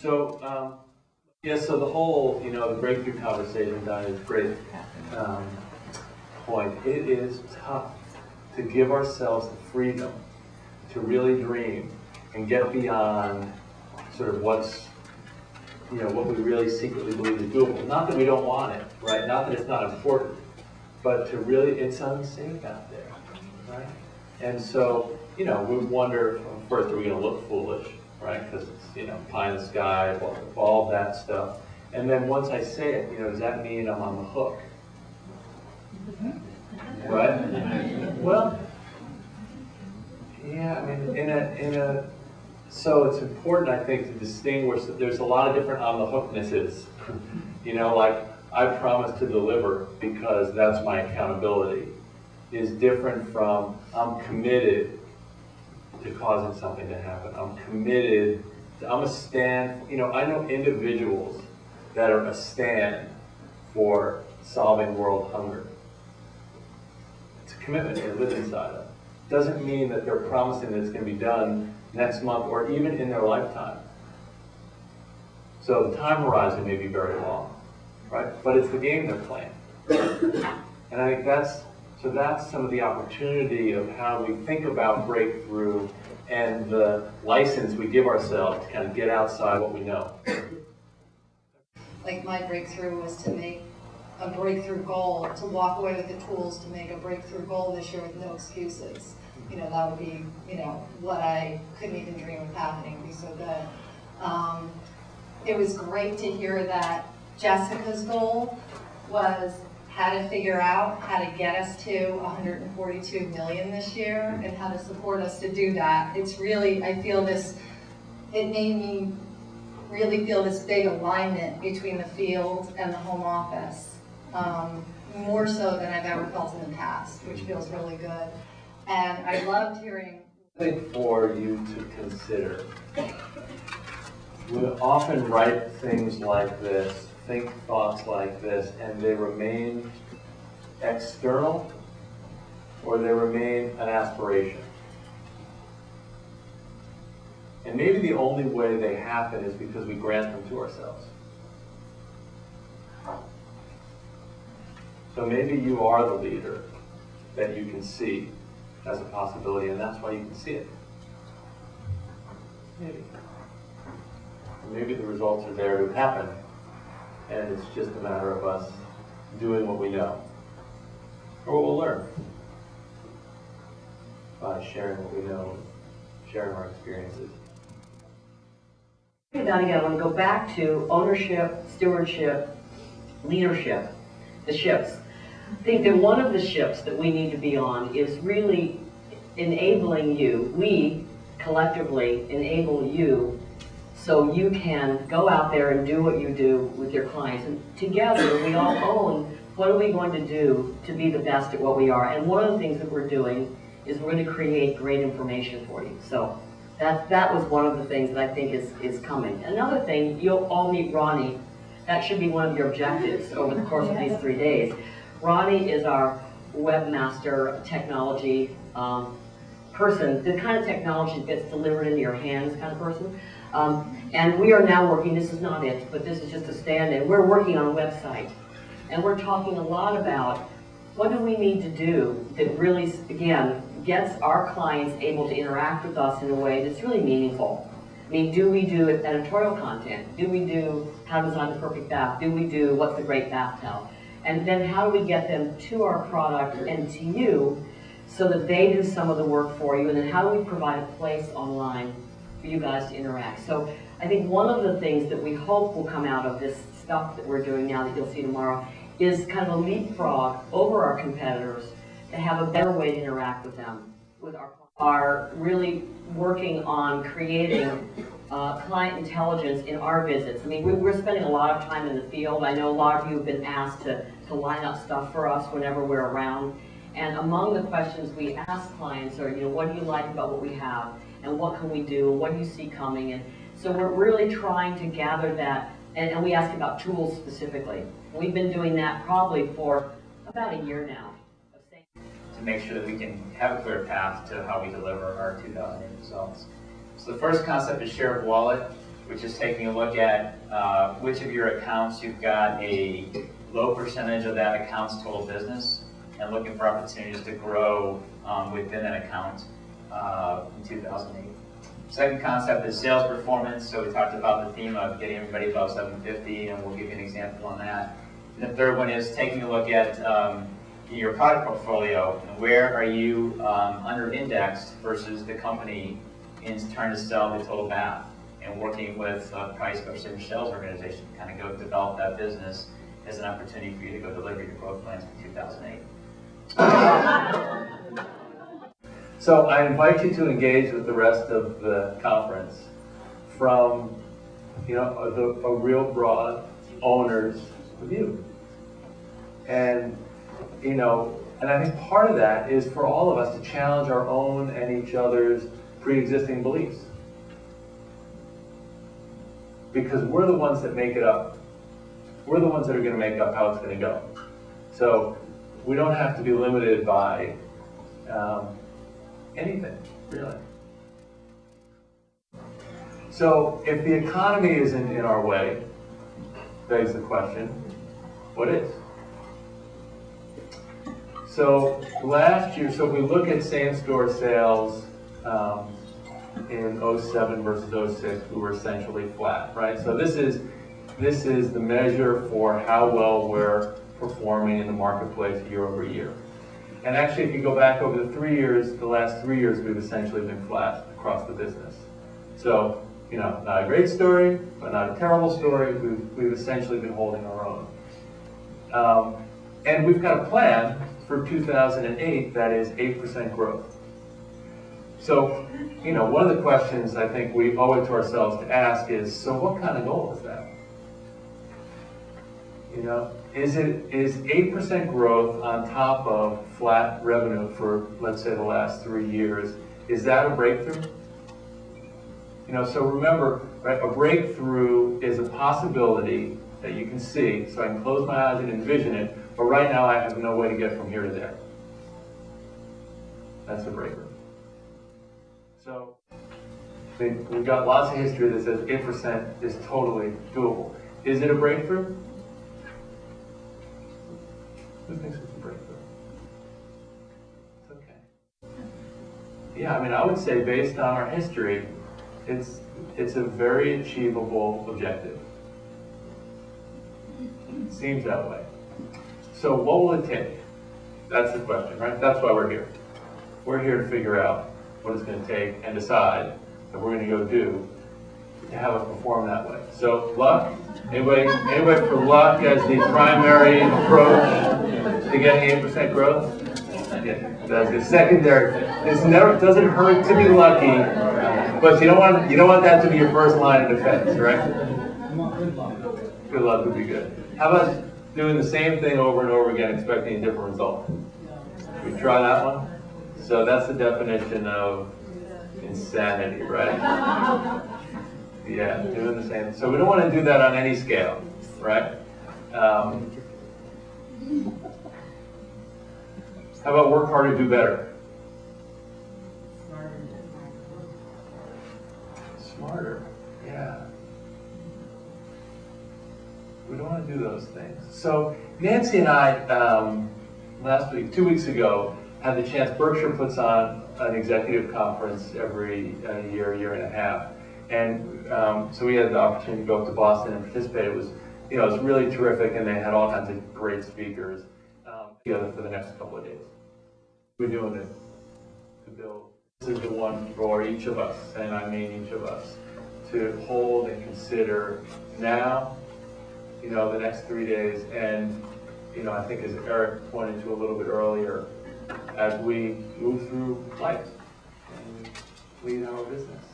Yeah, so the whole, the breakthrough conversation, Don, is a great point. It is tough to give ourselves the freedom to really dream and get beyond sort of what we really secretly believe is doable. Not that we don't want it, right? Not that it's not important, but to really, it's unsafe out there, right? And so, we wonder, first, are we going to look foolish, right? Because it's, pie in the sky, all that stuff. And then once I say it, does that mean I'm on the hook? Right? Well, yeah, I mean, so it's important, I think, to distinguish that there's a lot of different on the hooknesses. Like, I promise to deliver because that's my accountability, is different from I'm committed to causing something to happen. I'm committed, I'm a stand, I know individuals that are a stand for solving world hunger. It's a commitment they live inside of. Doesn't mean that they're promising that it's going to be done next month or even in their lifetime. So the time horizon may be very long, right? But it's the game they're playing. And I think that's some of the opportunity of how we think about breakthrough and the license we give ourselves to kind of get outside what we know. Like my breakthrough was to make a breakthrough goal, to walk away with the tools to make a breakthrough goal this year with no excuses. That would be, what I couldn't even dream of happening. It'd be so good. It was great to hear that Jessica's goal was how to figure out how to get us to 142 million this year and how to support us to do that. It's really, it made me really feel this big alignment between the field and the home office, more so than I've ever felt in the past, which feels really good. And I loved hearing. I think for you to consider, we often write things like this, think thoughts like this, and they remain external or they remain an aspiration. And maybe the only way they happen is because we grant them to ourselves. So maybe you are the leader that you can see as a possibility, and that's why you can see it. Maybe. Maybe the results are there to happen, and it's just a matter of us doing what we know, or what we'll learn by sharing what we know, sharing our experiences. Down again, I want to go back to ownership, stewardship, leadership, the ships. I think that one of the ships that we need to be on is really enabling you, we collectively enable you so you can go out there and do what you do with your clients. And together we all own what are we going to do to be the best at what we are. And one of the things that we're doing is we're going to create great information for you. So that was one of the things that I think is coming. Another thing, you'll all meet Ronnie. That should be one of your objectives over the course of these 3 days. Ronnie is our webmaster technology person, the kind of technology that gets delivered into your hands kind of person. And we are now working, this is not it, but this is just a stand-in. We're working on a website. And we're talking a lot about what do we need to do that really, again, gets our clients able to interact with us in a way that's really meaningful. I mean, do we do editorial content? Do we do how to design the perfect bath? Do we do what's the great bath towel? And then how do we get them to our product and to you so that they do some of the work for you? And then how do we provide a place online for you guys to interact? So I think one of the things that we hope will come out of this stuff that we're doing now that you'll see tomorrow is kind of a leapfrog over our competitors to have a better way to interact with them, with our clients. Are really working on creating client intelligence in our visits. I mean, we're spending a lot of time in the field. I know a lot of you have been asked to line up stuff for us whenever we're around. And among the questions we ask clients are, what do you like about what we have? And what can we do? What do you see coming? And so we're really trying to gather that. And we ask about tools specifically. We've been doing that probably for about a year now. To make sure that we can have a clear path to how we deliver our 2008 results. So the first concept is share of wallet. which is taking a look at which of your accounts you've got a low percentage of that account's total business, and looking for opportunities to grow within that account in 2008. Second concept is sales performance. So we talked about the theme of getting everybody above 750, and we'll give you an example on that. And the third one is taking a look at your product portfolio, and where are you under-indexed versus the company in trying to sell the total bath, and working with a price versus sales organization to kind of go develop that business as an opportunity for you to go deliver your growth plans for 2008. So I invite you to engage with the rest of the conference from, a real broad owner's view. And, and I think part of that is for all of us to challenge our own and each other's pre-existing beliefs. Because we're the ones that make it up. We're the ones that are going to make up how it's going to go. So we don't have to be limited by anything, really. So if the economy isn't in our way, begs the question, what is? So last year, so if we look at same-store sales in 07 versus 06, we were essentially flat, right? So this is the measure for how well we're performing in the marketplace year over year. And actually, if you go back over the last 3 years, we've essentially been flat across the business. So, not a great story, but not a terrible story. We've essentially been holding our own. And we've got a plan for 2008 that is 8% growth. So, one of the questions I think we owe it to ourselves to ask is, so what kind of goal is that? Is 8% growth on top of flat revenue for, let's say, the last 3 years, is that a breakthrough? So remember, right, a breakthrough is a possibility that you can see, so I can close my eyes and envision it, but right now I have no way to get from here to there. That's a breakthrough. So we've got lots of history that says 8% is totally doable. Is it a breakthrough? Who thinks it's a breakthrough? It's okay. Yeah, I would say based on our history, it's a very achievable objective. It seems that way. So what will it take? That's the question, right? That's why we're here. We're here to figure out what it's going to take and decide that we're going to go do to have it perform that way. So luck? Anybody for luck as the primary approach to getting 8% growth? Yeah, that's the secondary. It doesn't hurt to be lucky, but you don't want that to be your first line of defense, right? Good luck would be good. How about doing the same thing over and over again, expecting a different result? We try that one. So that's the definition of insanity, right? Yeah, doing the same. So we don't want to do that on any scale, right? How about work harder, do better? Smarter, yeah. We don't want to do those things. So Nancy and I, last week, 2 weeks ago, had the chance, Berkshire puts on an executive conference every year and a half. And so we had the opportunity to go up to Boston and participate. It was, it was really terrific, and they had all kinds of great speakers together for the next couple of days. We're doing it to build. This is the one for each of us, and I mean each of us, to hold and consider now, the next 3 days, and I think as Eric pointed to a little bit earlier, as we move through life and lead our business.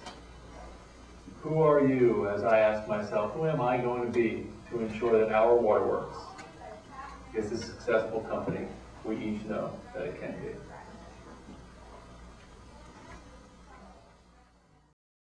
Who are you, as I ask myself, who am I going to be to ensure that our waterworks is the successful company we each know that it can be?